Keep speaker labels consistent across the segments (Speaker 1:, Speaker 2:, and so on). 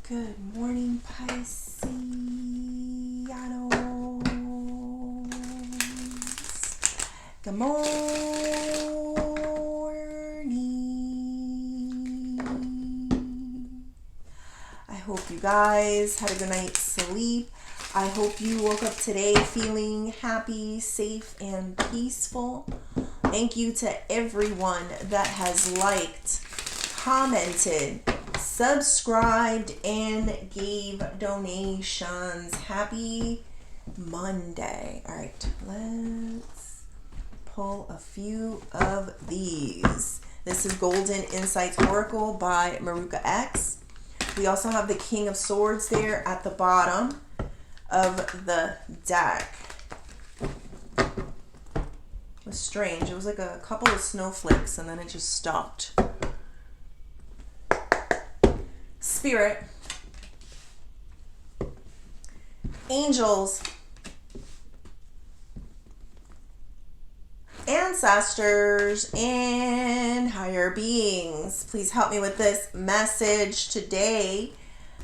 Speaker 1: Good morning, Pisces. Good morning. I hope you guys had a good night's sleep. I hope you woke up today feeling happy, safe, and peaceful. Thank you to everyone that has liked, commented, subscribed, and gave donations. Happy Monday. All right, let's pull a few of these. This is Golden Insights Oracle by Maruka X. We also have the King of Swords there at the bottom of the deck. It was strange. It was like a couple of snowflakes and then it just stopped. Spirit, angels, ancestors, and higher beings, please help me with this message today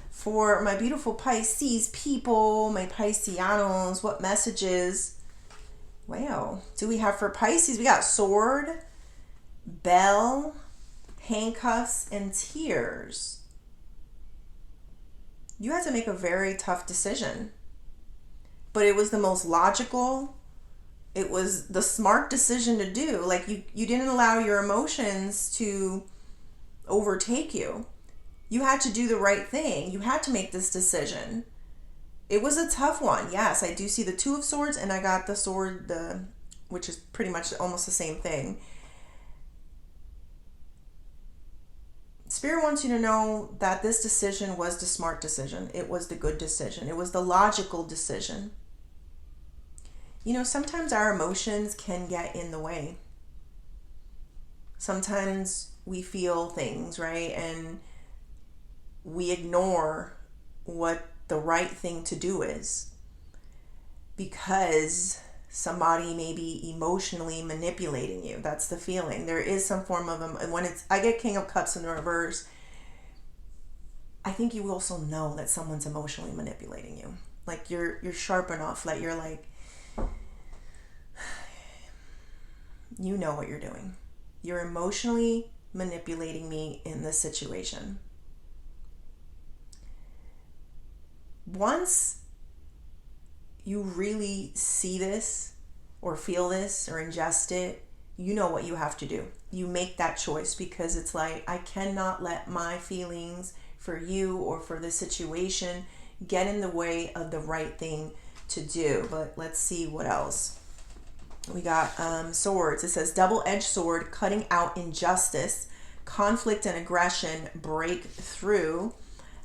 Speaker 1: for my beautiful Pisces people, my Pisceanos. What messages, wow, do we have for Pisces? We got sword, bell, handcuffs, and tears. You had to make a very tough decision, but it was the most logical. It was the smart decision to do. Like you didn't allow your emotions to overtake you. You had to do the right thing. You had to make this decision. It was a tough one. Yes, I do see the Two of Swords, and I got the sword, which is pretty much almost the same thing. Spirit wants you to know that this decision was the smart decision. It was the good decision. It was the logical decision. You know, sometimes our emotions can get in the way. Sometimes we feel things, right? And we ignore what the right thing to do is because somebody may be emotionally manipulating you. That's the feeling. There is some form of them. And when I get King of Cups in the reverse, I think you also know that someone's emotionally manipulating you. Like you're sharp enough that you're like, you know what you're doing. You're emotionally manipulating me in this situation. Once you really see this or feel this or ingest it, you know what you have to do. You make that choice because it's like, I cannot let my feelings for you or for this situation get in the way of the right thing to do. But let's see what else. We got swords. It says double-edged sword, cutting out injustice, conflict and aggression, break through.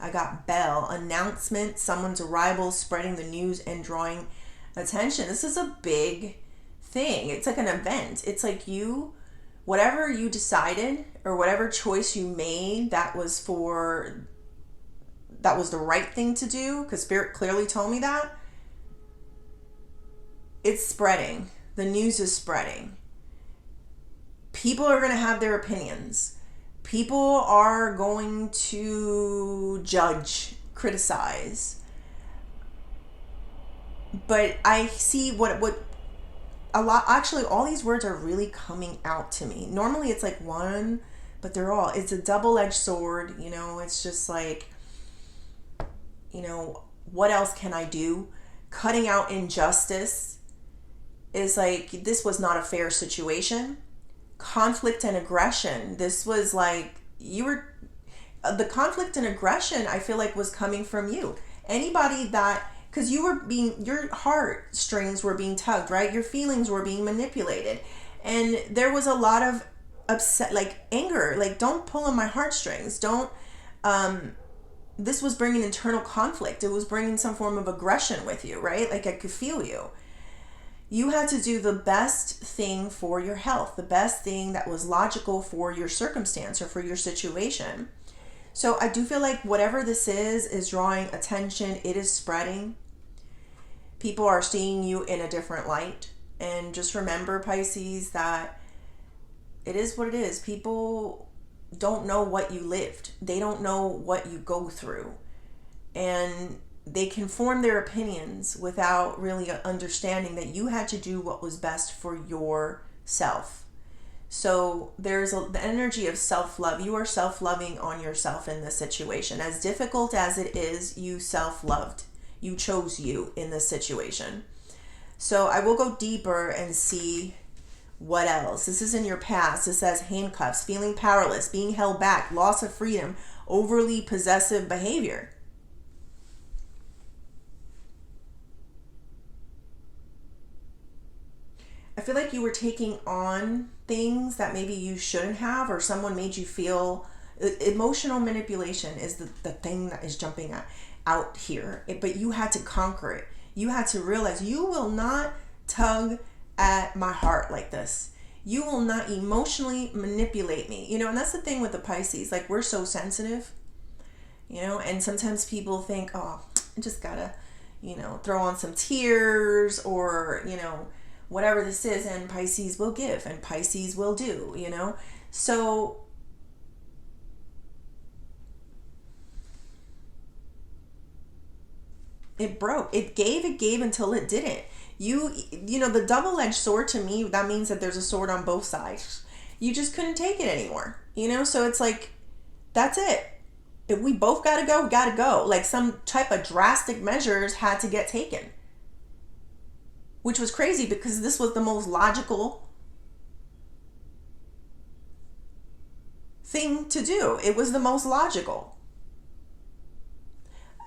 Speaker 1: I got bell, announcement, someone's arrival, spreading the news and drawing attention. This is a big thing. It's like an event. It's like whatever you decided or whatever choice you made that was the right thing to do, because Spirit clearly told me that, it's spreading. The news is spreading. People are going to have their opinions. People are going to judge, criticize. But I see what a lot, actually all these words are really coming out to me. Normally it's like one, but it's a double-edged sword, you know, it's just like, you know, what else can I do? Cutting out injustice is like, this was not a fair situation. Conflict and aggression. This was like, the conflict and aggression I feel like was coming from you. Anybody that, because your heartstrings were being tugged, right? Your feelings were being manipulated. And there was a lot of upset, like anger, like don't pull on my heartstrings. This was bringing internal conflict. It was bringing some form of aggression with you, right? Like I could feel you. You had to do the best thing for your health, the best thing that was logical for your circumstance or for your situation. So I do feel like whatever this is drawing attention. It is spreading. People are seeing you in a different light. And just remember, Pisces, that it is what it is. People don't know what you lived. They don't know what you go through. and they can form their opinions without really understanding that you had to do what was best for yourself. So there's the energy of self-love. You are self-loving on yourself in this situation. As difficult as it is, you self-loved. You chose you in this situation. So I will go deeper and see what else. This is in your past. It says handcuffs, feeling powerless, being held back, loss of freedom, overly possessive behavior. I feel like you were taking on things that maybe you shouldn't have, or someone made you feel. Emotional manipulation is the thing that is jumping out here. But you had to conquer it. You had to realize you will not tug at my heart like this. You will not emotionally manipulate me. And that's the thing with the Pisces. Like, we're so sensitive, and sometimes people think, oh, I just gotta, throw on some tears or, whatever this is, and Pisces will give and Pisces will do, So it broke. It gave until it didn't. The double-edged sword, to me, that means that there's a sword on both sides. You just couldn't take it anymore, So it's like, that's it. If we both gotta go, we gotta go. Like, some type of drastic measures had to get taken. Which was crazy because this was the most logical thing to do. It was the most logical.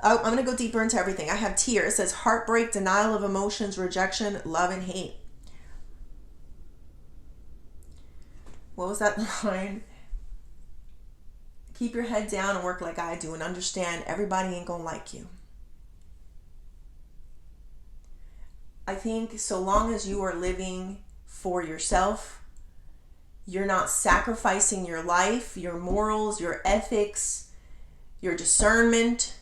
Speaker 1: I'm going to go deeper into everything. I have tears. It says heartbreak, denial of emotions, rejection, love, and hate. What was that line? Keep your head down and work like I do, and understand everybody ain't going to like you. I think so long as you are living for yourself, you're not sacrificing your life, your morals, your ethics, your discernment,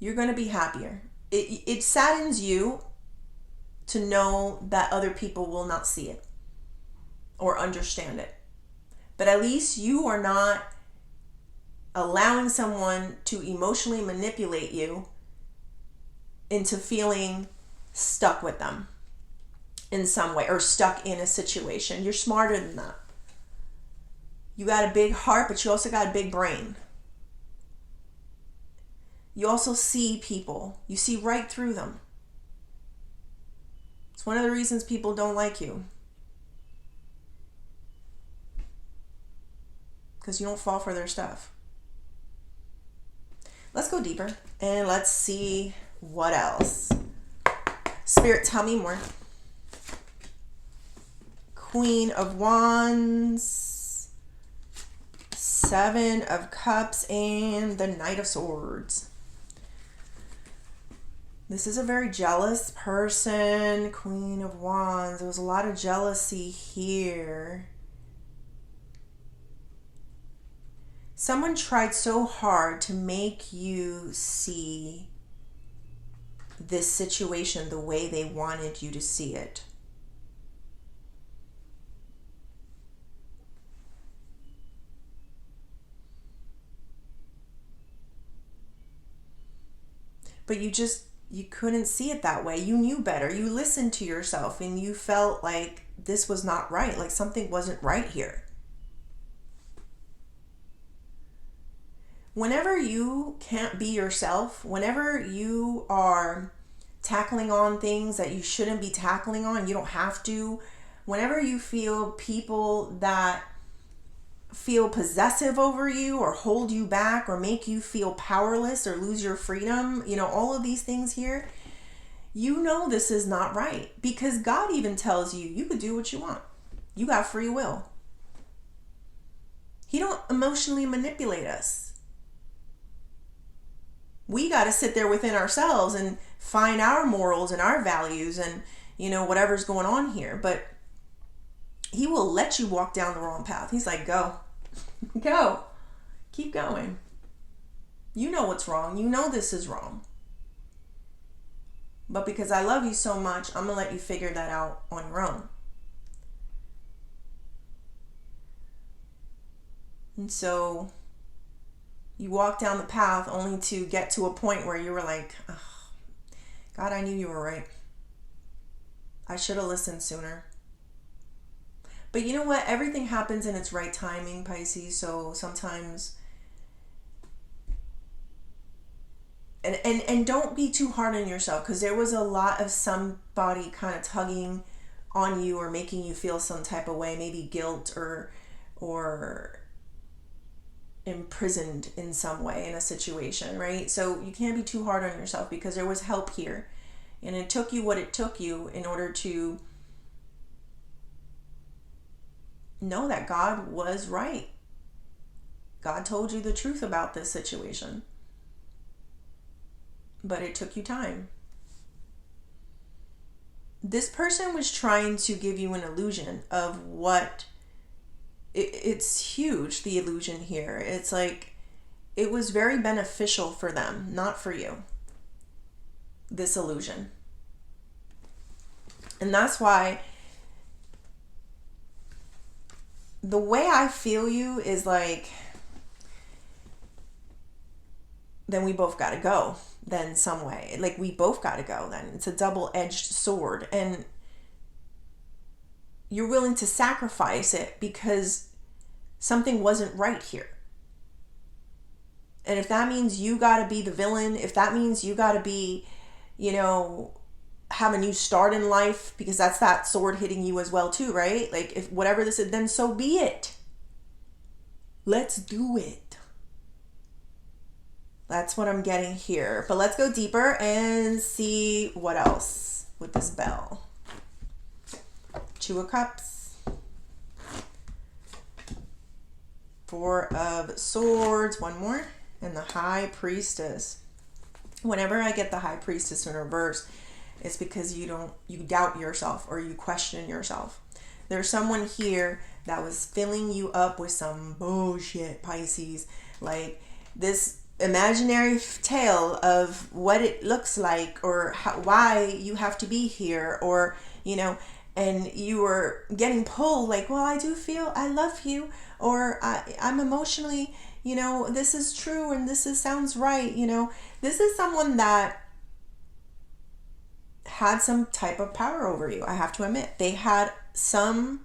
Speaker 1: you're going to be happier. It saddens you to know that other people will not see it or understand it. But at least you are not allowing someone to emotionally manipulate you into feeling stuck with them in some way, or stuck in a situation. You're smarter than that. You got a big heart, but you also got a big brain. You also see people. You see right through them. It's one of the reasons people don't like you. Because you don't fall for their stuff. Let's go deeper and let's see what else. Spirit, tell me more. Queen of Wands, Seven of Cups, and the Knight of Swords. This is a very jealous person. Queen of Wands. There was a lot of jealousy here. Someone tried so hard to make you see this situation the way they wanted you to see it. But you couldn't see it that way. You knew better. You listened to yourself and you felt like this was not right, like something wasn't right here. Whenever you can't be yourself, whenever you are tackling on things that you shouldn't be tackling on, you don't have to. Whenever you feel people that feel possessive over you or hold you back or make you feel powerless or lose your freedom, all of these things here, this is not right. Because God even tells you, you could do what you want. You got free will. He don't emotionally manipulate us. We got to sit there within ourselves and find our morals and our values and, whatever's going on here. But he will let you walk down the wrong path. He's like, go, go, keep going. You know what's wrong. You know this is wrong. But because I love you so much, I'm going to let you figure that out on your own. And so You walked down the path only to get to a point where you were like, oh, God, I knew you were right. I should have listened sooner. But you know what? Everything happens in its right timing, Pisces. So sometimes, and don't be too hard on yourself, because there was a lot of somebody kind of tugging on you or making you feel some type of way, maybe guilt or imprisoned in some way in a situation, right? So you can't be too hard on yourself, because there was help here, and it took you what it took you in order to know that God was right. God told you the truth about this situation, but it took you time. This person was trying to give you an illusion of what it's huge, the illusion here. It's like it was very beneficial for them, not for you, this illusion. And that's why the way I feel you is like, then we both got to go, then some way. Like, we both got to go then. It's a double-edged sword. And you're willing to sacrifice it because something wasn't right here. And if that means you got to be the villain, if that means you got to be, have a new start in life, because that's that sword hitting you as well too, right? Like, if whatever this is, then so be it. Let's do it. That's what I'm getting here. But let's go deeper and see what else with this bell. Two of Cups. Four of Swords. One more. And the High Priestess. Whenever I get the High Priestess in reverse, it's because you doubt yourself or you question yourself. There's someone here that was filling you up with some bullshit, Pisces. Like this imaginary tale of what it looks like, or why you have to be here, or and you were getting pulled like, well, I do feel I love you, or I'm emotionally, this is true and sounds right. This is someone that had some type of power over you. I have to admit, they had some,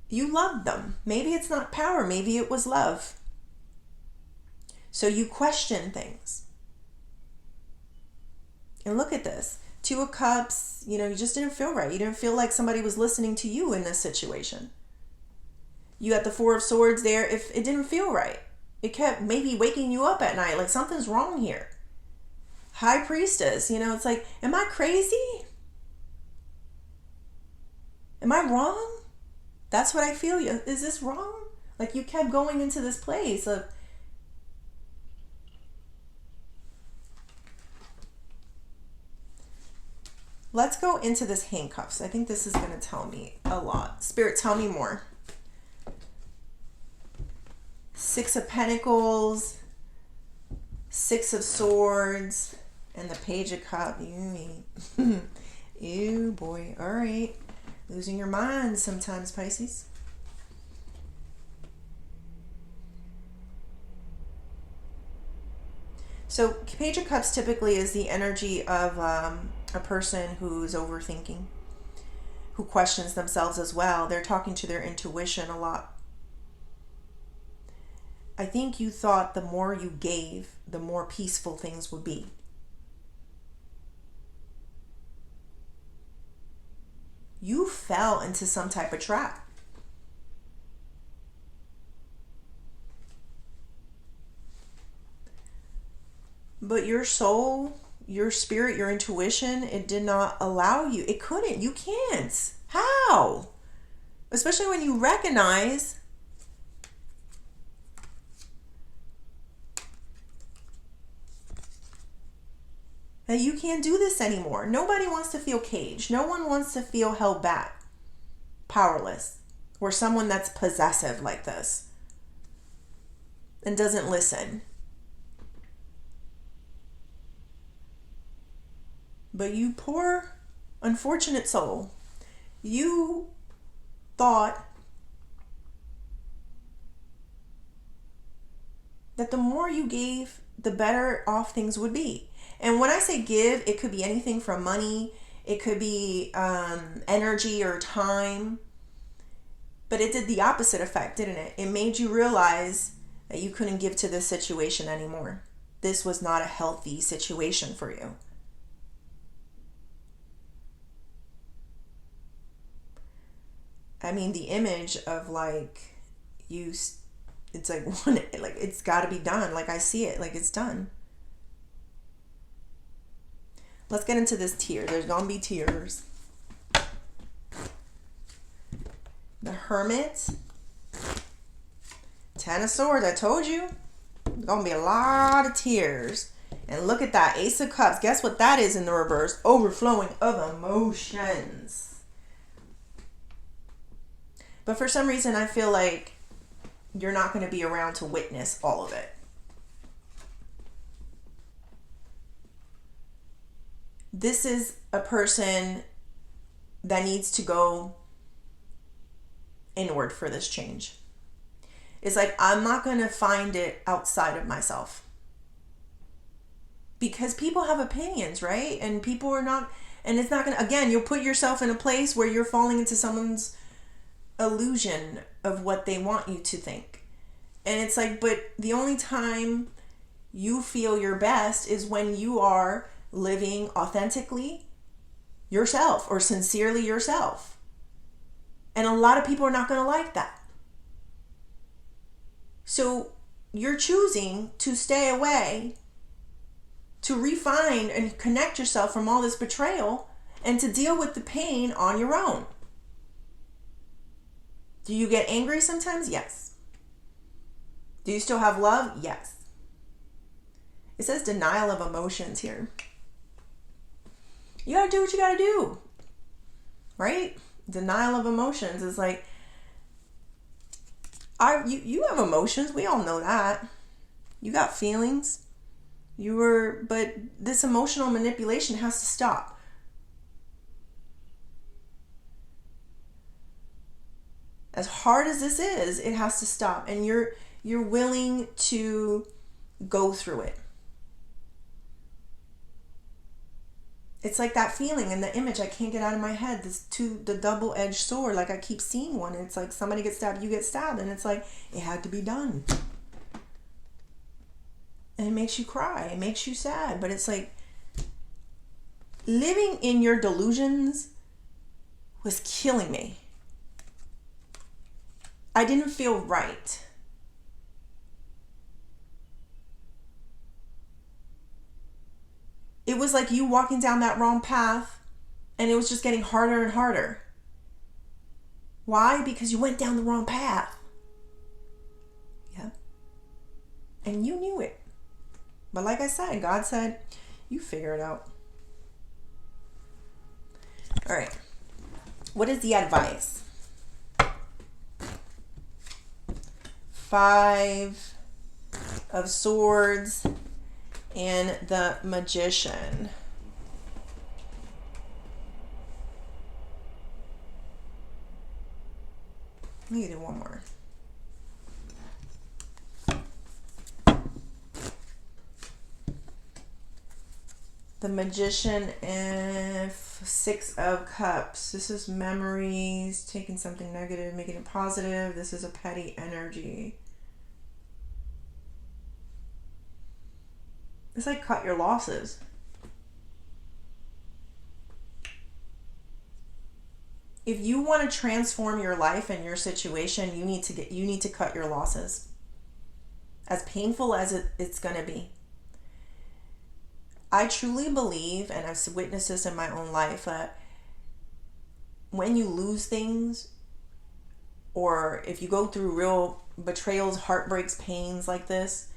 Speaker 1: you loved them. Maybe it's not power, maybe it was love. So you question things. And look at this. Two of Cups, you just didn't feel right. You didn't feel like somebody was listening to you in this situation. You got the Four of Swords there. If it didn't feel right, it kept maybe waking you up at night. Like, something's wrong here. High Priestess, it's like, am I crazy? Am I wrong? That's what I feel. Is this wrong? Like, you kept going into this place of, let's go into this handcuffs. I think this is going to tell me a lot. Spirit, tell me more. Six of Pentacles, Six of Swords, and the Page of Cups. Ew, boy. All right. Losing your mind sometimes, Pisces. So Page of Cups typically is the energy of a person who's overthinking, who questions themselves as well. They're talking to their intuition a lot. I think you thought the more you gave, the more peaceful things would be. You fell into some type of trap. But your soul, your spirit, your intuition, it did not allow you. It couldn't. You can't. How? Especially when you recognize that you can't do this anymore. Nobody wants to feel caged. No one wants to feel held back, powerless, or someone that's possessive like this and doesn't listen. But you poor, unfortunate soul, you thought that the more you gave, the better off things would be. And when I say give, it could be anything from money, it could be energy or time. But it did the opposite effect, didn't it? It made you realize that you couldn't give to this situation anymore. This was not a healthy situation for you. I mean, the image of like you, it's like one, like it's got to be done. Like I see it, like it's done. Let's get into this tear. There's gonna be tears. The Hermit, Ten of Swords. I told you, there's gonna be a lot of tears. And look at that, Ace of Cups. Guess what that is in the reverse? Overflowing of emotions. But for some reason, I feel like you're not going to be around to witness all of it. This is a person that needs to go inward for this change. It's like, I'm not going to find it outside of myself. Because people have opinions, right? And people are not, and it's not going to, again, you'll put yourself in a place where you're falling into someone's illusion of what they want you to think. And it's like, but the only time you feel your best is when you are living authentically yourself or sincerely yourself. And a lot of people are not going to like that. So you're choosing to stay away, to refine and connect yourself from all this betrayal and to deal with the pain on your own. Do you get angry sometimes? Yes. Do you still have love? Yes. It says denial of emotions here. You gotta do what you gotta do, right? Denial of emotions is like, you have emotions. We all know that. You got feelings. But this emotional manipulation has to stop. As hard as this is, it has to stop. And you're willing to go through it. It's like that feeling in the image I can't get out of my head. The double-edged sword. Like I keep seeing one. It's like somebody gets stabbed, you get stabbed. And it's like, it had to be done. And it makes you cry. It makes you sad. But it's like, living in your delusions was killing me. I didn't feel right. It was like you walking down that wrong path and it was just getting harder and harder. Why? Because you went down the wrong path. Yeah. And you knew it. But like I said, God said, you figure it out. All right. What is the advice? 5 of Swords and the Magician. Let me do one more. The Magician and 6 of Cups. This is memories, taking something negative, making it positive. This is a petty energy. It's like cut your losses. If you want to transform your life and your situation, you need to cut your losses. As painful as it's going to be. I truly believe, and I've witnessed this in my own life, that when you lose things, or if you go through real betrayals, heartbreaks, pains like this,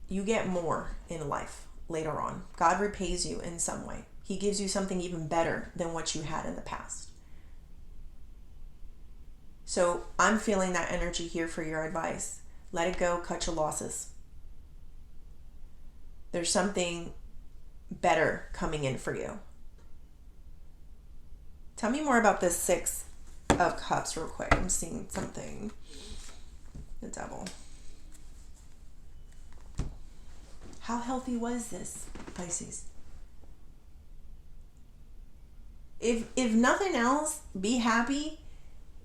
Speaker 1: you get more in life later on. God repays you in some way. He gives you something even better than what you had in the past. So I'm feeling that energy here for your advice. Let it go, cut your losses. There's something better coming in for you. Tell me more about this 6 of Cups real quick. I'm seeing something. The Devil. How healthy was this, Pisces? If nothing else, be happy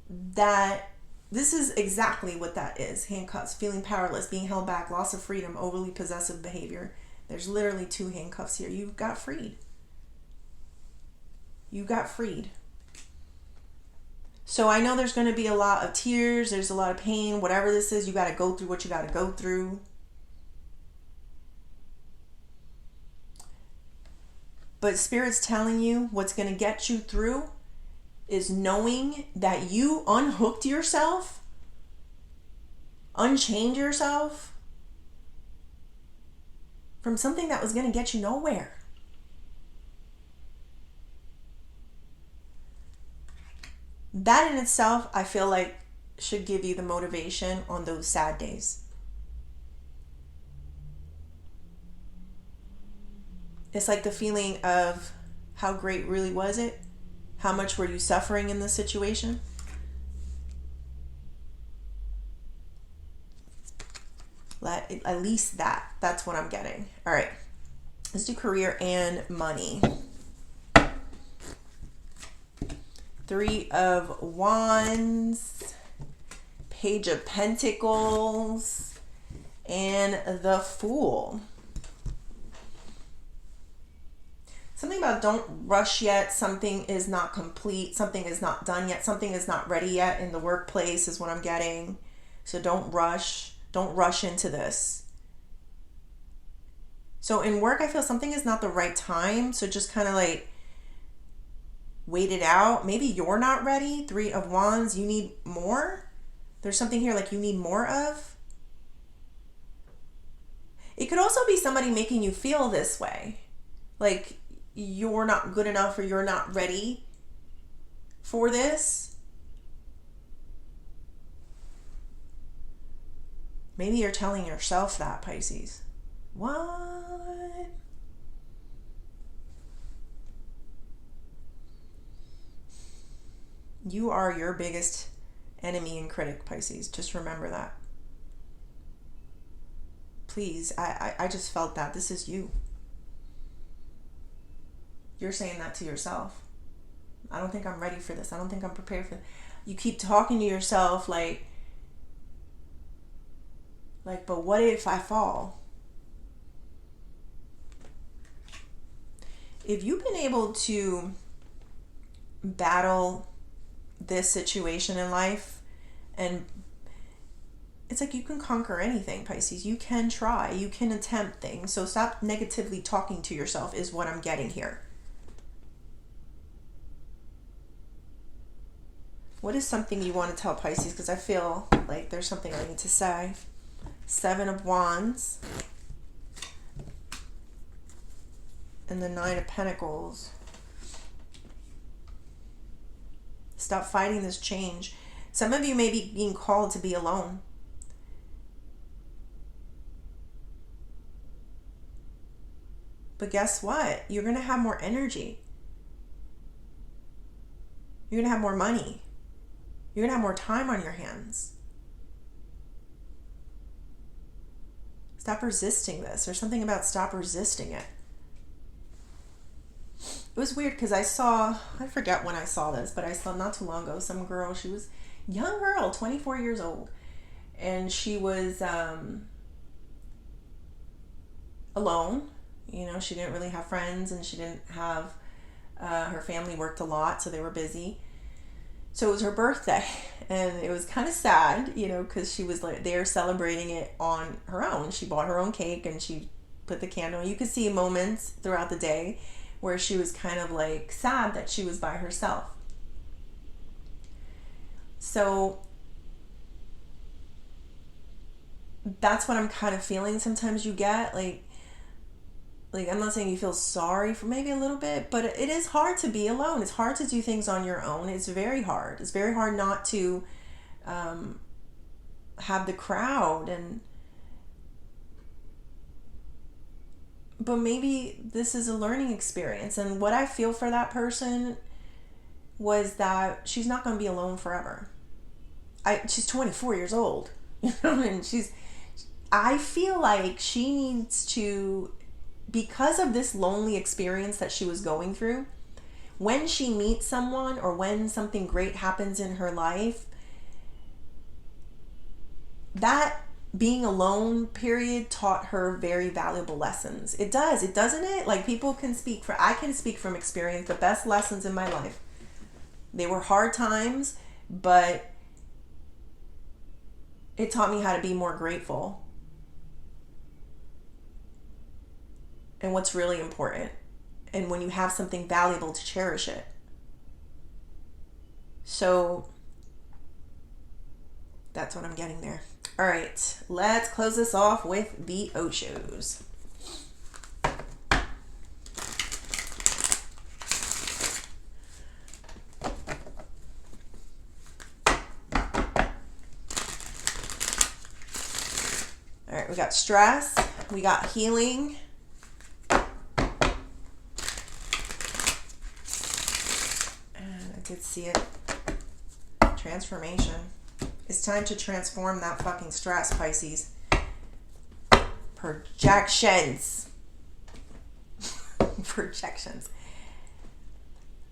Speaker 1: that this is exactly what that is. Handcuffs, feeling powerless, being held back, loss of freedom, overly possessive behavior. There's literally 2 handcuffs here. You got freed. You got freed. So I know there's going to be a lot of tears. There's a lot of pain. Whatever this is, you got to go through what you got to go through. But Spirit's telling you what's going to get you through is knowing that you unhooked yourself, unchained yourself from something that was going to get you nowhere. That in itself, I feel like, should give you the motivation on those sad days. It's like the feeling of how great really was it? How much were you suffering in this situation? At least that's what I'm getting. All right, let's do career and money. 3 of Wands, Page of Pentacles, and the Fool. Something about don't rush yet. Something is not complete. Something is not done yet. Something is not ready yet in the workplace is what I'm getting. So don't rush. Don't rush into this. So in work, I feel something is not the right time. So just kind of like wait it out. Maybe you're not ready. 3 of Wands. You need more. There's something here like you need more of. It could also be somebody making you feel this way. Like you're not good enough or you're not ready for this. Maybe you're telling yourself that, Pisces. What? You are your biggest enemy and critic, Pisces. Just remember that. Please, I just felt that. This is you. You're saying that to yourself. I don't think I'm ready for this. I don't think I'm prepared for this. You keep talking to yourself like, but what if I fall? If you've been able to battle this situation in life, and it's like you can conquer anything, Pisces. You can try. You can attempt things. So stop negatively talking to yourself is what I'm getting here. What is something you want to tell Pisces? Because I feel like there's something I need to say. 7 of Wands. And the 9 of Pentacles. Stop fighting this change. Some of you may be being called to be alone. But guess what? You're going to have more energy. You're going to have more money. You're going to have more time on your hands. Stop resisting this. There's something about stop resisting it. It was weird because I forget when I saw this, but I saw not too long ago some girl, she was a young girl, 24 years old. And she was alone. You know, she didn't really have friends and she didn't have, her family worked a lot, so they were busy. So it was her birthday, and it was kind of sad, you know, because she was like there celebrating it on her own. She bought her own cake and she put the candle. You could see moments throughout the day where she was kind of like sad that she was by herself. So that's what I'm kind of feeling. Sometimes you get like I'm not saying you feel sorry for maybe a little bit, but it is hard to be alone. It's hard to do things on your own. It's very hard. It's very hard not to have the crowd. But maybe this is a learning experience. And what I feel for that person was that she's not going to be alone forever. She's 24 years old, you know, and I feel like she needs to, because of this lonely experience that she was going through, when she meets someone or when something great happens in her life, that being alone period taught her very valuable lessons. It does, it doesn't it? Like, people can speak for, I can speak from experience, the best lessons in my life. They were hard times, but it taught me how to be more grateful and what's really important. And when you have something valuable, to cherish it. So that's what I'm getting there. All right, let's close this off with the Oshos. All right, we got stress, we got healing, did see it. Transformation. It's time to transform that fucking stress, Pisces. Projections. Projections.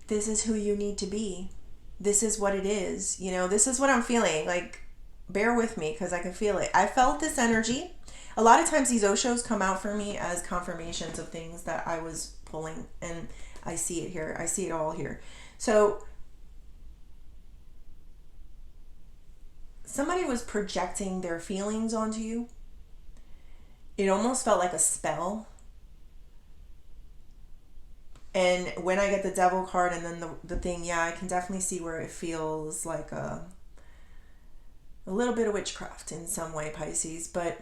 Speaker 1: This is who you need to be. This is what it is. You know, this is what I'm feeling. Like, bear with me because I can feel it. I felt this energy. A lot of times these Oshos come out for me as confirmations of things that I was pulling, and I see it here. I see it all here. So somebody was projecting their feelings onto you. It almost felt like a spell. And when I get the Devil card and then the thing, yeah, I can definitely see where it feels like a little bit of witchcraft in some way, Pisces. But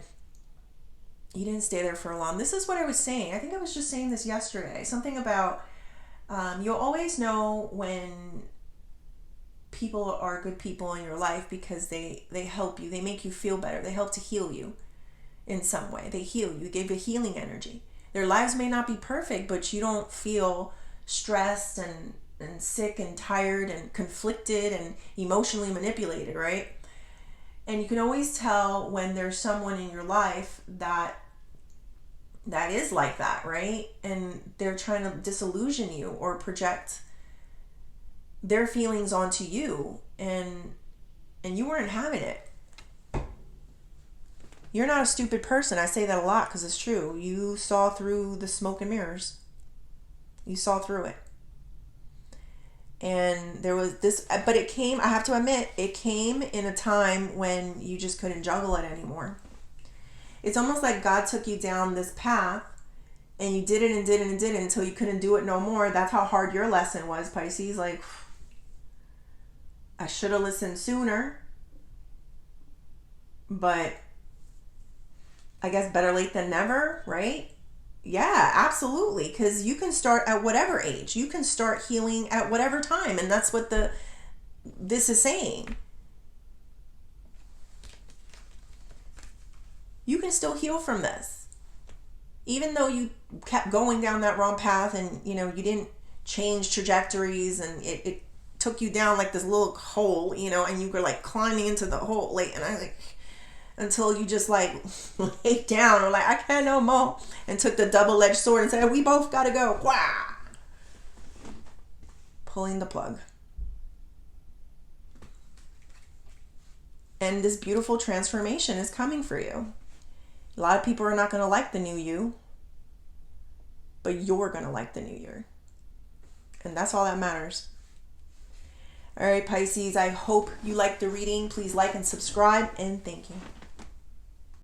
Speaker 1: you didn't stay there for long. This is what I was saying. I think I was just saying this yesterday. Something about you'll always know when people are good people in your life because they help you. They make you feel better. They help to heal you in some way. They heal you. They give you healing energy. Their lives may not be perfect, but you don't feel stressed and sick and tired and conflicted and emotionally manipulated, right? And you can always tell when there's someone in your life that is like that, right? And they're trying to disillusion you or project their feelings onto you, and you weren't having it. You're not a stupid person. I say that a lot because it's true. You saw through the smoke and mirrors. You saw through it. And there was this, but it came, I have to admit, it came in a time when you just couldn't juggle it anymore. It's almost like God took you down this path and you did it and did it and did it until you couldn't do it no more. That's how hard your lesson was, Pisces. Like, I should have listened sooner, but I guess better late than never, right? Yeah, absolutely. Because you can start at whatever age. You can start healing at whatever time. And that's what this is saying. You can still heal from this. Even though you kept going down that wrong path and, you didn't change trajectories and it took you down like this little hole, and you were like climbing into the hole until you just like laid down or like, I can't no more, and took the double-edged sword and said, we both gotta go. Wow. Pulling the plug. And this beautiful transformation is coming for you. A lot of people are not going to like the new you, but you're going to like the new year. And that's all that matters. All right, Pisces, I hope you liked the reading. Please like and subscribe, and thank you.